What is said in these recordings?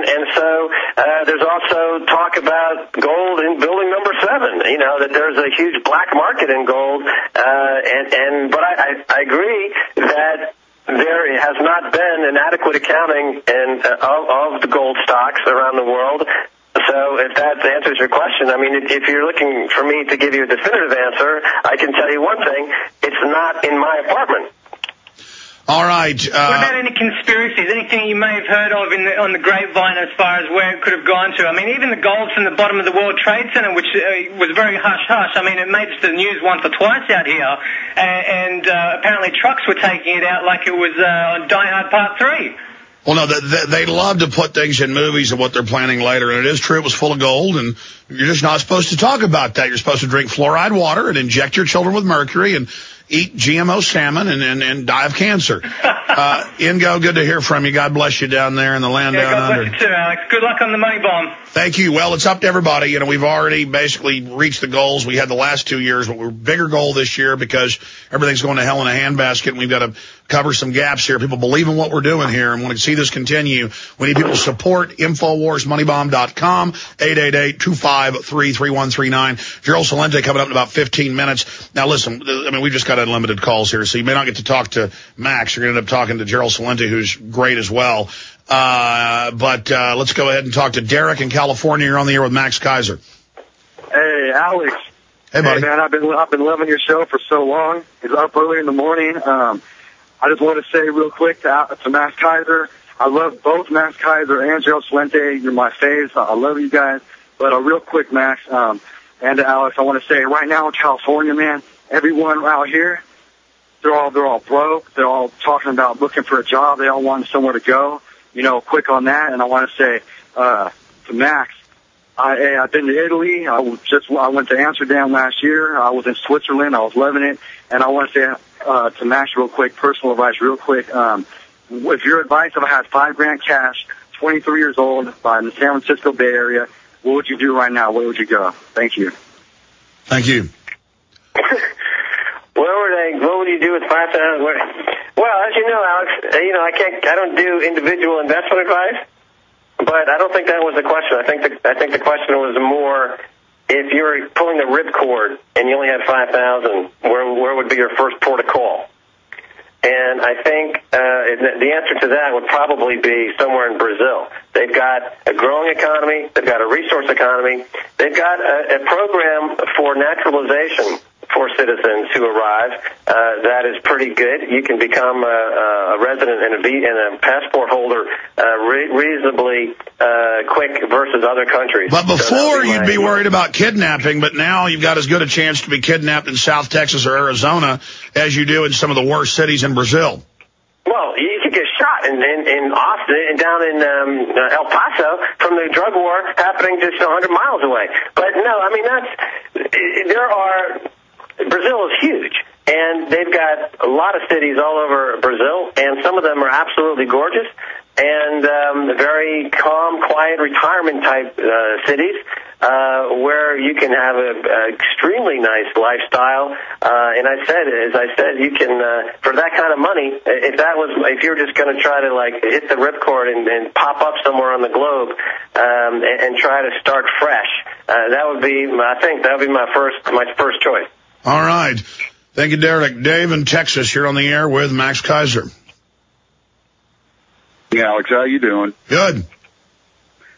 And so there's also talk about gold in building number 7, that there's a huge black market in gold. But I agree that there has not been an adequate accounting of the gold stocks around the world. So if that answers your question, I mean, if you're looking for me to give you a definitive answer, I can tell you one thing: it's not in my apartment. All right. What about any conspiracies? Anything you may have heard of on the grapevine as far as where it could have gone to? I mean, even the gold from the bottom of the World Trade Center, which was very hush-hush. I mean, it made the news once or twice out here, and apparently trucks were taking it out like it was on Die Hard Part 3. Well, no, they love to put things in movies and what they're planning later, and it is true it was full of gold, and you're just not supposed to talk about that. You're supposed to drink fluoride water and inject your children with mercury and eat GMO salmon and die of cancer. Ingo, good to hear from you. God bless you down there in the land down under. God bless you too, Alex. Good luck on the money bomb. Thank you. Well, it's up to everybody. We've already basically reached the goals we had the last 2 years, but we're bigger goal this year because everything's going to hell in a handbasket, and we've got to cover some gaps here. People believe in what we're doing here and want to see this continue. We need people to support InfoWarsMoneyBomb.com, 888-253-3139. Gerald Celente coming up in about 15 minutes. Now, listen, I mean, we've just got unlimited calls here, so you may not get to talk to Max. You're going to end up talking to Gerald Celente, who's great as well. But let's go ahead and talk to Derek in California. You're on the air with Max Keiser. Hey, Alex. Hey, buddy. Hey, man, I've been loving your show for so long. It's up early in the morning. I just want to say real quick to Max Keiser, I love both Max Keiser and Gerald Celente. You're my faves. I love you guys. But real quick, Max, and to Alex, I want to say right now in California, man, everyone out here, they're all broke. They're all talking about looking for a job. They all want somewhere to go. Quick on that. And I want to say to Max, I've been to Italy. I went to Amsterdam last year. I was in Switzerland. I was loving it. And I want to say to Max real quick, personal advice real quick. If your advice, if I had $5,000 cash, 23 years old, in the San Francisco Bay Area, what would you do right now? Where would you go? Thank you. Thank you. What would you do with $5,000? Well, as you know, Alex, I don't do individual investment advice, but I don't think that was the question. I think the question was more, if you're pulling the ripcord and you only have $5,000, where would be your first port of call? And I think the answer to that would probably be somewhere in Brazil. They've got a growing economy. They've got a resource economy. They've got a program for naturalization for citizens who arrive that is pretty good. You can become a resident and a passport holder reasonably quick versus other countries. But before you'd be worried about kidnapping, but now you've got as good a chance to be kidnapped in South Texas or Arizona as you do in some of the worst cities in Brazil. Well, you could get shot in Austin and down in El Paso from the drug war happening just 100 miles away. But no, I mean, Brazil is huge, and they've got a lot of cities all over Brazil, and some of them are absolutely gorgeous, and very calm, quiet, retirement-type cities where you can have an extremely nice lifestyle. And as I said, you can, for that kind of money, if you're just going to try to hit the ripcord and pop up somewhere on the globe and try to start fresh, that would be my first choice. All right. Thank you, Derek. Dave in Texas, you're on the air with Max Keiser. Hey, Alex, how you doing? Good.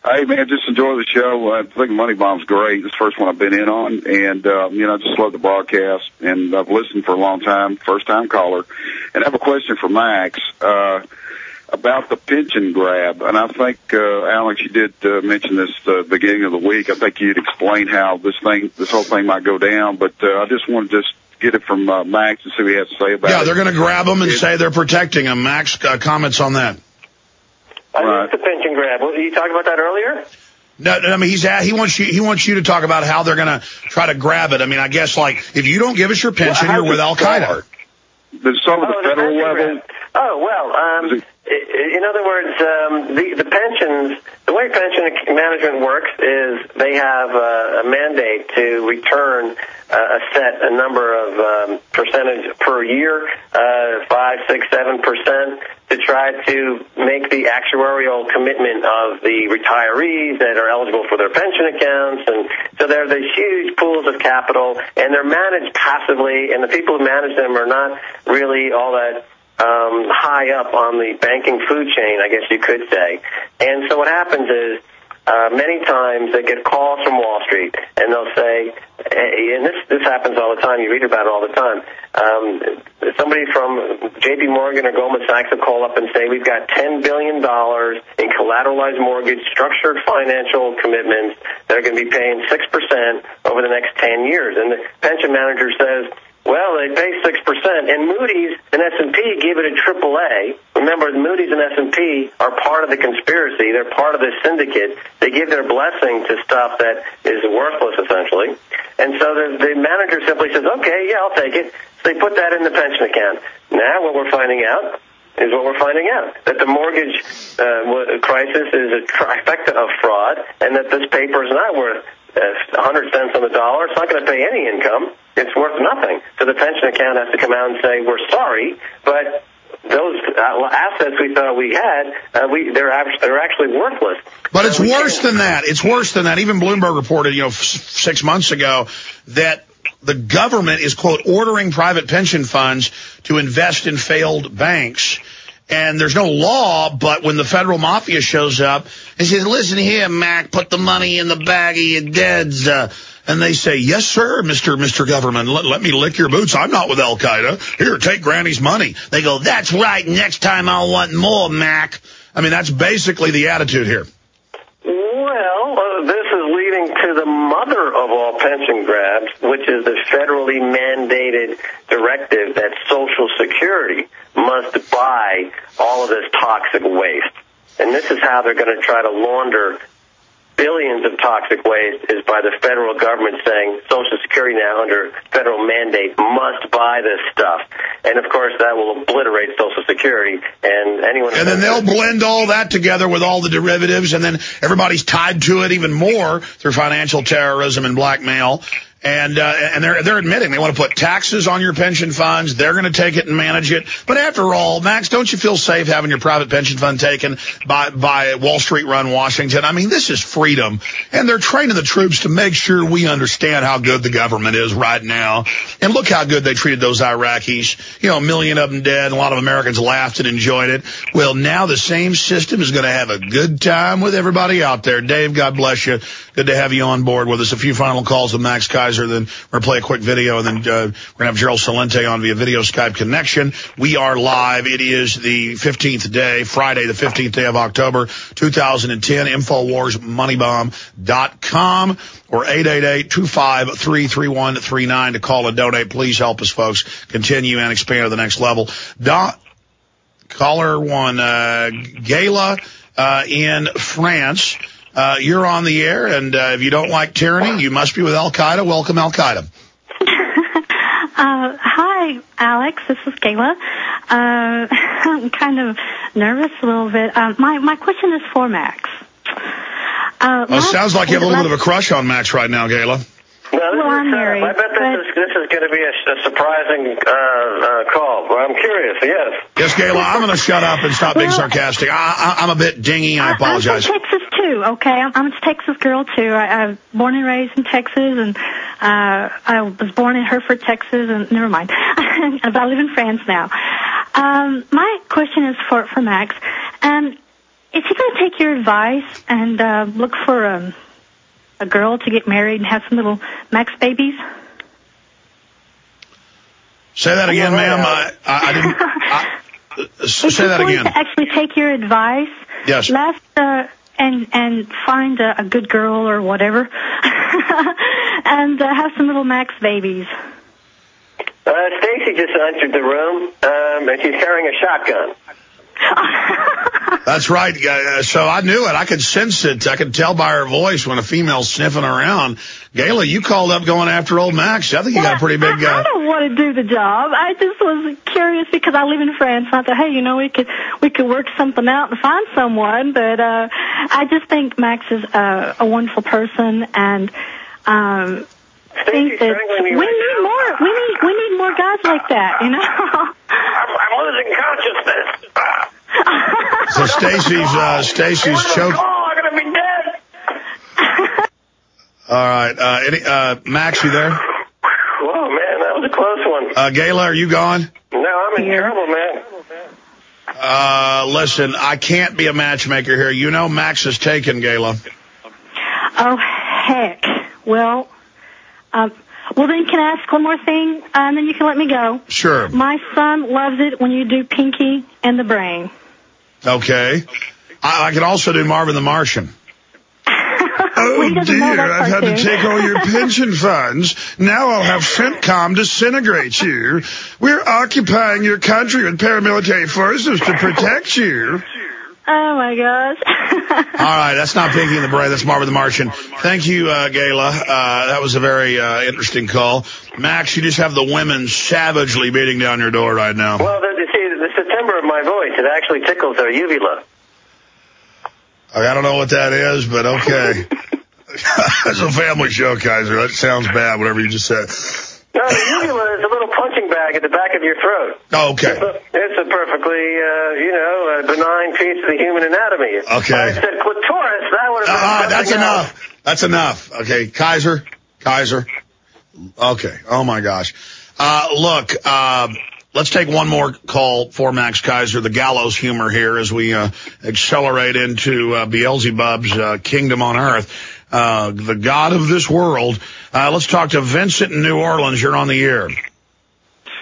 Hey, man, just enjoy the show. I think Money Bomb's great. It's the first one I've been in on. And, I just love the broadcast. And I've listened for a long time, first-time caller. And I have a question for Max about the pension grab. And I think, Alex, you did mention this beginning of the week. I think you'd explain how this whole thing might go down. But I just wanted to get it from Max and see what he has to say about it. Yeah, they're going to grab them and say they're protecting them. Max, comments on that. I missed the pension grab. Were you talking about that earlier? No, I mean, he wants you to talk about how they're going to try to grab it. I mean, I guess, if you don't give us your pension, you're with Al-Qaeda. There's some of the federal level. Oh, well, in other words, the pensions, the way pension management works is they have a mandate to return a number of percentage per year, 5, 6, 7%. to try to make the actuarial commitment of the retirees that are eligible for their pension accounts. And so there are these huge pools of capital, and they're managed passively, and the people who manage them are not really all that high up on the banking food chain, I guess you could say. And so what happens is, many times they get calls from Wall Street, and they'll say, and this happens all the time, you read about it all the time, somebody from J.P. Morgan or Goldman Sachs will call up and say, we've got $10 billion in collateralized mortgage, structured financial commitments that are going to be paying 6% over the next 10 years. And the pension manager says, well, they pay 6%, and Moody's and S&P give it a AAA. Remember, Moody's and S&P are part of the conspiracy. They're part of the syndicate. They give their blessing to stuff that is worthless, essentially. And so the manager simply says, okay, yeah, I'll take it. So they put that in the pension account. Now what we're finding out is that the mortgage crisis is a trifecta of fraud, and that this paper is not worth 100 cents on the dollar. It's not going to pay any income. It's worth nothing. So the pension account has to come out and say, we're sorry, but those assets we thought we had, they're actually worthless. But it's worse than that. It's worse than that. Even Bloomberg reported, 6 months ago that the government is, quote, ordering private pension funds to invest in failed banks. And there's no law, but when the federal mafia shows up and says, listen here, Mac, put the money in the bag of your deads, and they say, yes, sir, Mr. Government, let me lick your boots. I'm not with Al-Qaeda. Here, take Granny's money. They go, that's right. Next time I'll want more, Mac. I mean, that's basically the attitude here. Well, this is leading to the mother of all pension grabs, which is the federally mandated directive that Social Security must buy all of this toxic waste. And this is how they're going to try to launder billions of toxic waste, is by the federal government saying Social Security now, under federal mandate, must buy this stuff. And, of course, that will obliterate Social Security. And anyone. And then they'll blend all that together with all the derivatives, and then everybody's tied to it even more through financial terrorism and blackmail. And they're admitting they want to put taxes on your pension funds. They're going to take it and manage it. But after all, Max, don't you feel safe having your private pension fund taken by Wall Street run Washington? I mean, this is freedom. And they're training the troops to make sure we understand how good the government is right now. And look how good they treated those Iraqis. A million of them dead, and a lot of Americans laughed and enjoyed it. Well, now the same system is going to have a good time with everybody out there. Dave, God bless you. Good to have you on board with us. A few final calls with Max Keiser. Then we're going to play a quick video, and then we're going to have Gerald Salente on via video Skype connection. We are live. It is the 15th day, Friday, the 15th day of October, 2010. InfoWarsMoneyBomb.com or 888-253-3139 to call and donate. Please help us, folks, continue and expand to the next level. Caller one, Gala in France. You're on the air, and if you don't like tyranny, you must be with Al-Qaeda. Welcome, Al-Qaeda. Hi, Alex. This is Gayla. I'm kind of nervous a little bit. My question is for Max. Sounds like you have a little bit of a crush on Max right now, Gayla. Well, I'm married. I bet this is going to be a surprising call. Well, I'm curious, yes. Yes, Gayla, I'm going to shut up and stop being sarcastic. I'm a bit dingy. I apologize. I'm from Texas, too, okay? I'm a Texas girl, too. I'm born and raised in Texas, and I was born in Hereford, Texas, and never mind. But I live in France now. My question is for Max. Is he going to take your advice and look for a girl to get married and have some little Max babies? Say that again, ma'am. I didn't. Say that again. To actually take your advice. Yes. And find a good girl or whatever, and have some little Max babies. Stacy just entered the room, and she's carrying a shotgun. That's right. So I knew it. I could sense it. I could tell by her voice when a female's sniffing around. Gayla, you called up going after old Max. I think you got a pretty big I don't want to do the job. I just was curious because I live in France. And I thought, hey, we could work something out and find someone. But I just think Max is a wonderful person, and think that we need more. We need more guys like that. I'm losing consciousness. So Stacy's choking. Oh, I'm gonna be dead. All right. Max, you there? Whoa, man, that was a close one. Gayla, are you gone? No, I'm in trouble, man. Listen, I can't be a matchmaker here. You know Max is taken, Gayla. Oh, heck. Well, then can I ask one more thing, and then you can let me go? Sure. My son loves it when you do Pinky and the Brain. Okay. I can also do Marvin the Martian. Oh, dear, I've had to take all your pension funds. Now I'll have CENTCOM disintegrate you. We're occupying your country with paramilitary forces to protect you. Oh, my gosh. All right, that's not Pinky and the Brain. That's Marvin the Martian. Thank you, Gayla. That was a very interesting call. Max, you just have the women savagely beating down your door right now. Well, you see, the September of my voice, it actually tickles their uvula. I don't know what that is, but okay. It's a family show, Keiser. That sounds bad, whatever you just said. No, the uvula is a little punching bag at the back of your throat. Oh, okay. It's a perfectly, benign piece of the human anatomy. Okay. If I said clitoris, that would have been that's enough. That's enough. Okay, Keiser. Okay. Oh, my gosh. Look, let's take one more call for Max Keiser, the gallows humor here as we accelerate into Beelzebub's kingdom on earth. The god of this world. Let's talk to Vincent in New Orleans. You're on the air.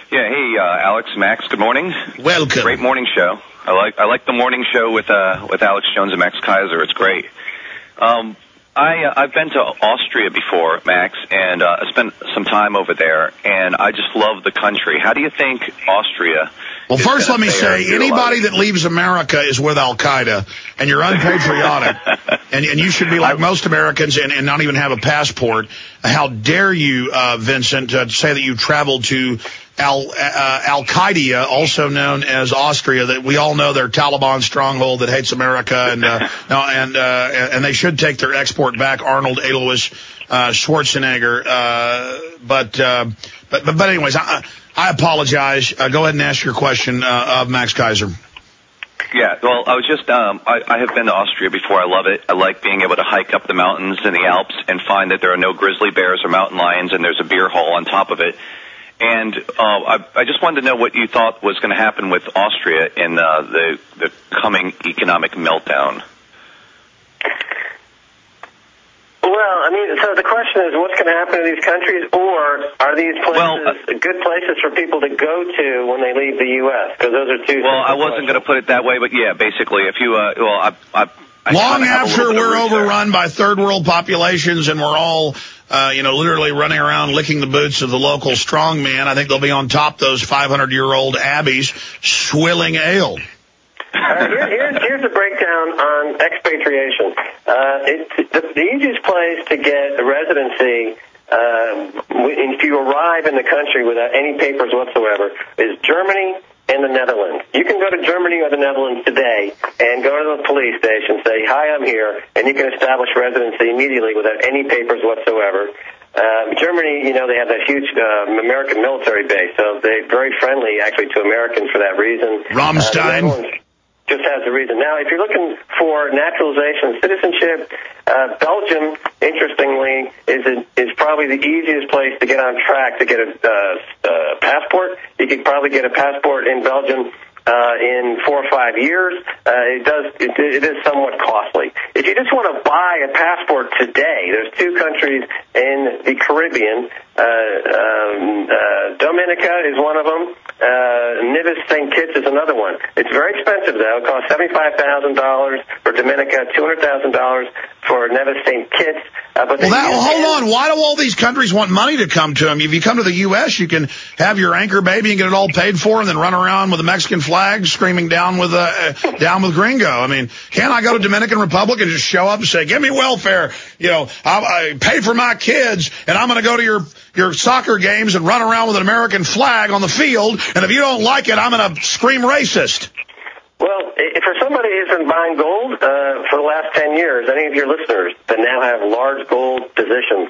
Yeah, hey, Alex, Max, good morning. Welcome. Great morning show. I like the morning show with Alex Jones and Max Keiser. It's great. I've been to Austria before, Max, and I spent some time over there, and I just love the country. How do you think Austria? Well, first let me say, anybody that leaves America is with Al-Qaeda, and you're unpatriotic, and you should be like most Americans and not even have a passport. How dare you, Vincent, say that you traveled to Al-Qaeda, also known as Austria, that we all know they're Taliban stronghold that hates America, and they should take their export back, Arnold Alois Schwarzenegger. But anyways, I apologize. Go ahead and ask your question of Max Keiser. Yeah, well, I was just, I have been to Austria before. I love it. I like being able to hike up the mountains in the Alps and find that there are no grizzly bears or mountain lions, and there's a beer hall on top of it. And I just wanted to know what you thought was going to happen with Austria in the coming economic meltdown. Well, I mean, so the question is, what's going to happen to these countries, or are these places good places for people to go to when they leave the U.S.? Because those are two. Well, I wasn't going to put it that way, but yeah, basically, if you, long after we're overrun by third world populations and we're all, literally running around licking the boots of the local strongman, I think they'll be on top those 500-year-old abbeys swilling ale. Here's a breakdown on expatriation. The easiest place to get a residency, if you arrive in the country without any papers whatsoever, is Germany and the Netherlands. You can go to Germany or the Netherlands today and go to the police station, say, "Hi, I'm here," and you can establish residency immediately without any papers whatsoever. Germany, they have that huge American military base, so they're very friendly, actually, to Americans for that reason. Rammstein. Just has a reason. Now, if you're looking for naturalization citizenship, Belgium, interestingly, is probably the easiest place to get on track to get a passport. You could probably get a passport in Belgium in 4 or 5 years. It is somewhat costly. If you just want to buy a passport today, there's two countries in the Caribbean. Dominica is one of them. Nevis St. Kitts is another one. It's very expensive, though. It costs $75,000 for Dominica, $200,000 for Nevis St. Kitts. Hold on. Why do all these countries want money to come to them? If you come to the U.S., you can have your anchor baby and get it all paid for, and then run around with a Mexican flag screaming down with Gringo. I mean, can't I go to Dominican Republic and just show up and say, "Give me welfare, I pay for my kids, and I'm going to go to your soccer games and run around with an American flag on the field, and if you don't like it, I'm going to scream racist"? Well, for somebody who's been buying gold for the last 10 years, any of your listeners that now have large gold positions,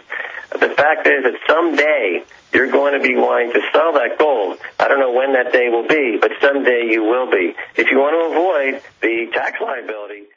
the fact is that someday you're going to be wanting to sell that gold. I don't know when that day will be, but someday you will be. If you want to avoid the tax liability